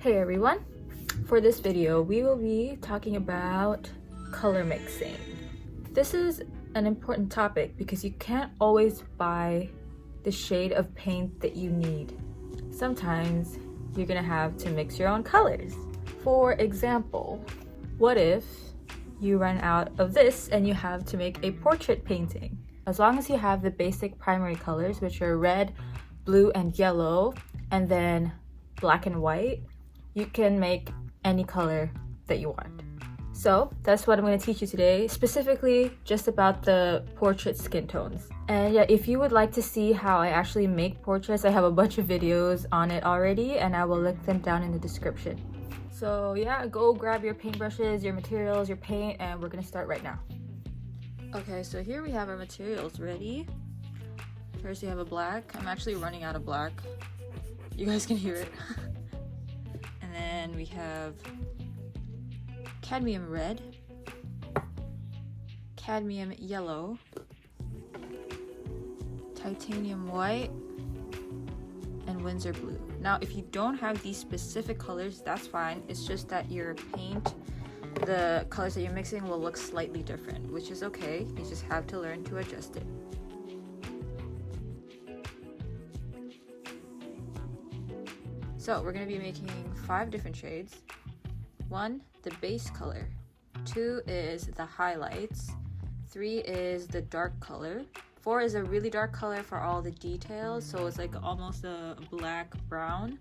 Hey everyone! For this video, we will be talking about color mixing. This is an important topic because you can't always buy the shade of paint that you need. Sometimes you're gonna have to mix your own colors. For example, what if you run out of this and you have to make a portrait painting? As long as you have the basic primary colors, which are red, blue, and yellow, and then black and white, you can make any color that you want. So that's what I'm going to teach you today, specifically just about the portrait skin tones. And yeah, if you would like to see how I actually make portraits, I have a bunch of videos on it already, and I will link them down in the description. So yeah, go grab your paintbrushes, your materials, your paint, and we're going to start right now. Okay, so here we have our materials ready. First we have a black. I'm actually running out of black. You guys can hear it. And then we have cadmium red, cadmium yellow, titanium white, and Windsor blue. Now, if you don't have these specific colors, that's fine. It's just that your paint, the colors that you're mixing will look slightly different, which is okay. You just have to learn to adjust it. So we're going to be making 5 different shades. 1, the base color. 2 is the highlights. 3 is the dark color. 4 is a really dark color for all the details, so it's like almost a black brown.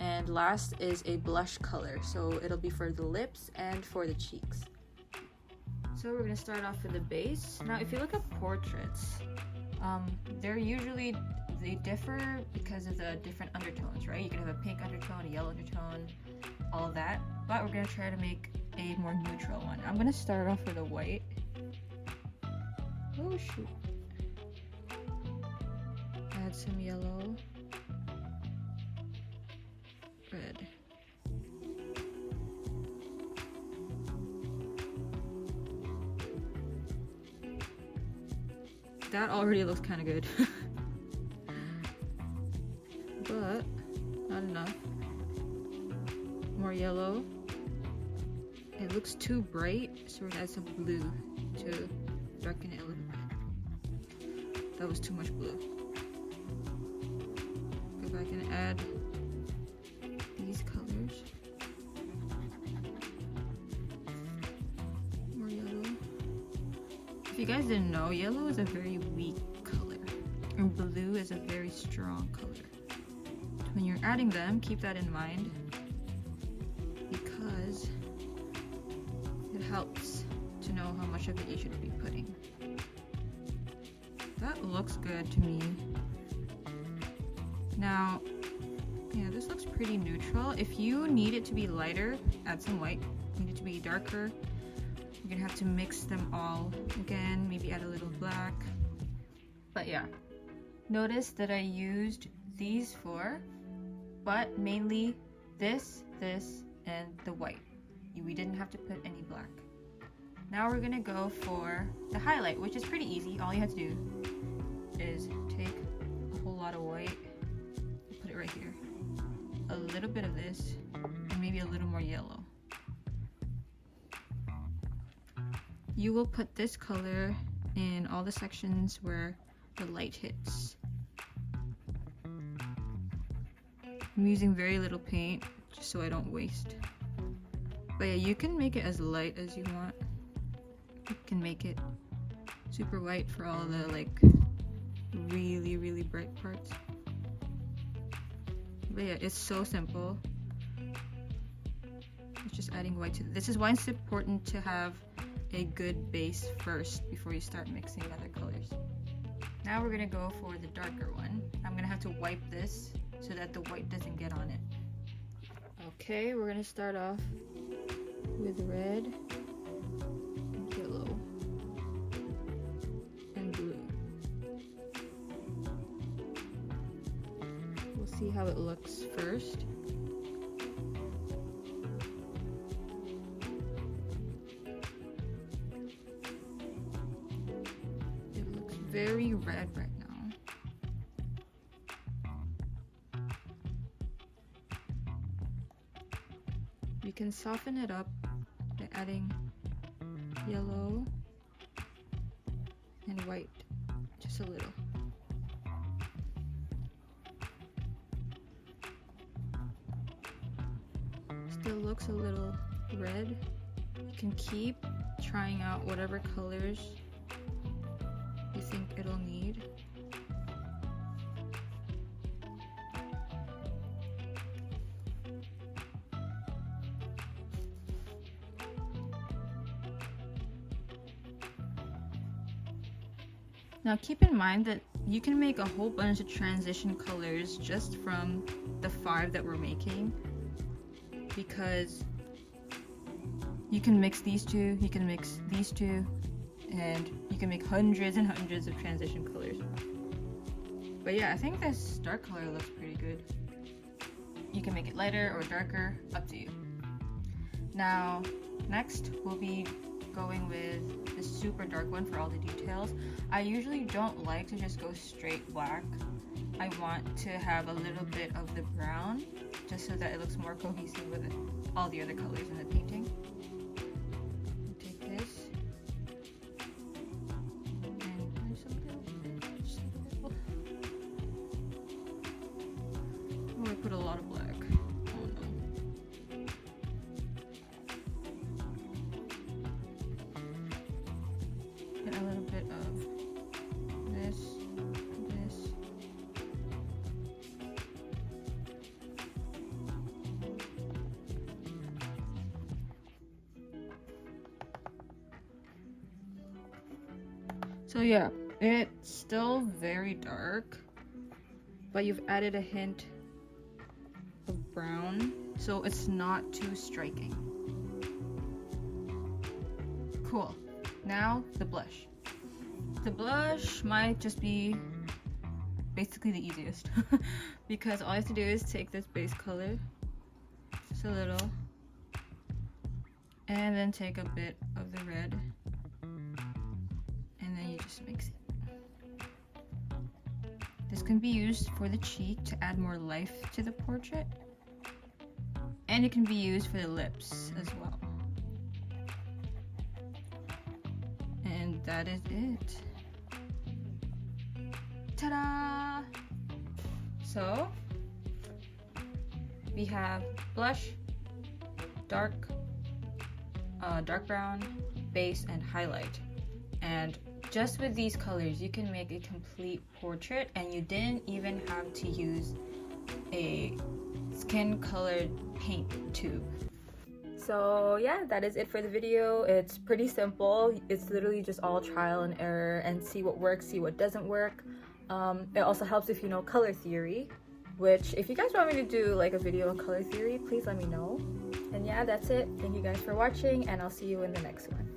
And last is a blush color, so it'll be for the lips and for the cheeks. So we're going to start off with the base. Now if you look at portraits, they differ because of the different undertones, right? You can have a pink undertone, a yellow undertone, all of that. But we're gonna try to make a more neutral one. I'm gonna start off with a white. Oh shoot. Add some yellow. Red. That already looks kind of good. But not enough. More yellow. It looks too bright, so we're gonna add some blue to darken it a little bit. That was too much blue. Go back and add these colors. More yellow. If you guys didn't know, yellow is a very weak color, and blue is a very strong color. When you're adding them, keep that in mind because it helps to know how much of it you should be putting. That looks good to me. Now, yeah, this looks pretty neutral. If you need it to be lighter, add some white. If you need it to be darker, you're gonna have to mix them all again, maybe add a little black. But yeah, notice that I used these 4, but mainly this, and the white. We didn't have to put any black. Now we're gonna go for the highlight, which is pretty easy. All you have to do is take a whole lot of white, put it right here, a little bit of this, and maybe a little more yellow. You will put this color in all the sections where the light hits. I'm using very little paint just so I don't waste. But yeah, you can make it as light as you want. You can make it super white for all the like really bright parts. But yeah, it's so simple. It's just adding white to this is why it's important to have a good base first before you start mixing other colors. Now we're gonna go for the darker one. I'm gonna have to wipe this so that the white doesn't get on it. Okay, we're gonna start off with red, and yellow, and blue. We'll see how it looks first. It looks very red right now. You can soften it up by adding yellow and white, just a little. Still looks a little red. You can keep trying out whatever colors you think it'll need. Now keep in mind that you can make a whole bunch of transition colors just from the 5 that we're making, because you can mix these two, you can mix these two, and you can make hundreds and hundreds of transition colors. But yeah, I think this dark color looks pretty good. You can make it lighter or darker, up to you. Now, next we'll be going with the super dark one for all the details. I usually don't like to just go straight black. I want to have a little bit of the brown, just so that it looks more cohesive with all the other colors in the painting. Take this and there's a little bit, just a little. Oh, I put a lot of black. Oh no. Get a little bit of this. So yeah, it's still very dark, but you've added a hint of brown, so it's not too striking. Cool. Now the blush. The blush might just be basically the easiest because all I have to do is take this base color, just a little, and then take a bit of the red, and then you just mix it. This can be used for the cheek to add more life to the portrait, and it can be used for the lips as well. And that is it. Ta-da! So we have blush, dark brown, base, and highlight. And just with these colors, you can make a complete portrait, and you didn't even have to use a skin-colored paint tube. So yeah, that is it for the video. It's pretty simple. It's literally just all trial and error and see what works, see what doesn't work. It also helps if you know color theory, which if you guys want me to do like a video on color theory, please let me know. And yeah, that's it. Thank you guys for watching, and I'll see you in the next one.